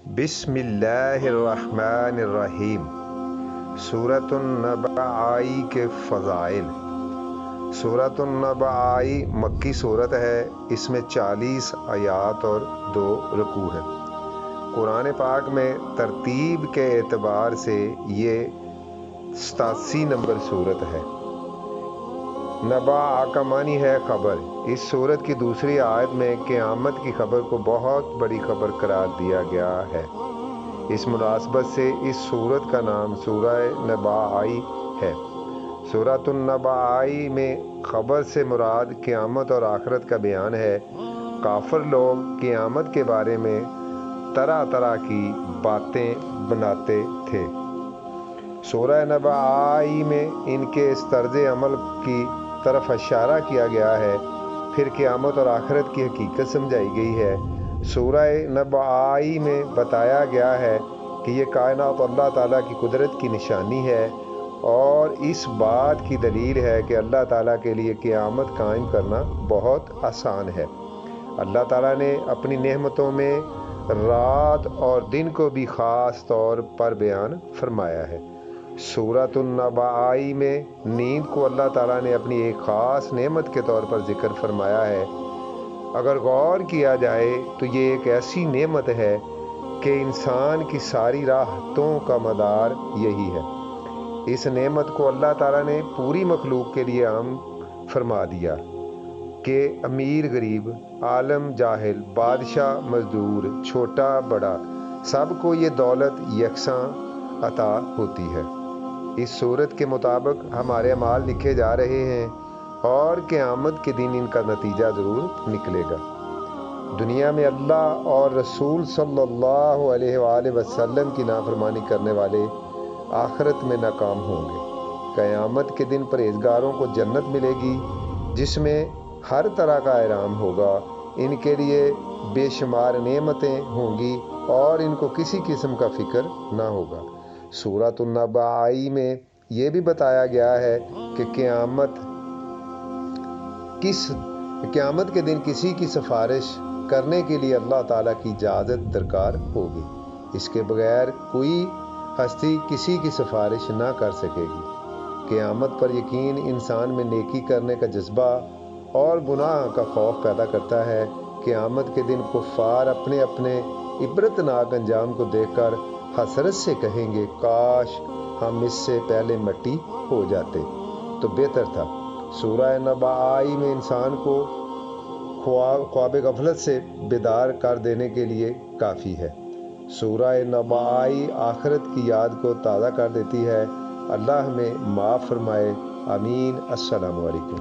بسم اللہ الرحمن الرحیم۔ سورۃ النبع کے فضائل۔ سورۃ النبع مکی صورت ہے، اس میں 40 آیات اور 2 رکوع ہیں۔ قرآن پاک میں ترتیب کے اعتبار سے یہ 87 نمبر صورت ہے۔ نبع کا معنی ہے خبر۔ اس صورت کی دوسری آیت میں قیامت کی خبر کو بہت بڑی خبر قرار دیا گیا ہے۔ اس مناسبت سے اس صورت کا نام سورہ نبع ہے۔ سورۃ النبع میں خبر سے مراد قیامت اور آخرت کا بیان ہے۔ کافر لوگ قیامت کے بارے میں طرح طرح کی باتیں بناتے تھے۔ سورہ نبع میں ان کے اس طرز عمل کی طرف اشارہ کیا گیا ہے، پھر قیامت اور آخرت کی حقیقت سمجھائی گئی ہے۔ سورہ نبع میں بتایا گیا ہے کہ یہ کائنات اللہ تعالیٰ کی قدرت کی نشانی ہے اور اس بات کی دلیل ہے کہ اللہ تعالیٰ کے لیے قیامت قائم کرنا بہت آسان ہے۔ اللہ تعالیٰ نے اپنی نعمتوں میں رات اور دن کو بھی خاص طور پر بیان فرمایا ہے۔ سورۃ النبع میں نیند کو اللہ تعالیٰ نے اپنی ایک خاص نعمت کے طور پر ذکر فرمایا ہے۔ اگر غور کیا جائے تو یہ ایک ایسی نعمت ہے کہ انسان کی ساری راحتوں کا مدار یہی ہے۔ اس نعمت کو اللہ تعالیٰ نے پوری مخلوق کے لیے عام فرما دیا کہ امیر غریب، عالم جاہل، بادشاہ مزدور، چھوٹا بڑا، سب کو یہ دولت یکساں عطا ہوتی ہے۔ اس صورت کے مطابق ہمارے اعمال لکھے جا رہے ہیں اور قیامت کے دن ان کا نتیجہ ضرور نکلے گا۔ دنیا میں اللہ اور رسول صلی اللہ علیہ وآلہ وسلم کی نافرمانی کرنے والے آخرت میں ناکام ہوں گے۔ قیامت کے دن پرہیزگاروں کو جنت ملے گی، جس میں ہر طرح کا انعام ہوگا۔ ان کے لیے بے شمار نعمتیں ہوں گی اور ان کو کسی قسم کا فکر نہ ہوگا۔ سورۃ النبع میں یہ بھی بتایا گیا ہے کہ قیامت کے دن کسی کی سفارش کرنے کے لیے اللہ تعالیٰ کی اجازت درکار ہوگی۔ اس کے بغیر کوئی ہستی کسی کی سفارش نہ کر سکے گی۔ قیامت پر یقین انسان میں نیکی کرنے کا جذبہ اور گناہ کا خوف پیدا کرتا ہے۔ قیامت کے دن کفار اپنے اپنے عبرتناک انجام کو دیکھ کر حسرت سے کہیں گے، کاش ہم اس سے پہلے مٹی ہو جاتے تو بہتر تھا۔ سورہ نبع میں انسان کو خواب غفلت سے بیدار کر دینے کے لیے کافی ہے۔ سورہ نبع آخرت کی یاد کو تازہ کر دیتی ہے۔ اللہ ہمیں معاف فرمائے، آمین۔ السلام علیکم۔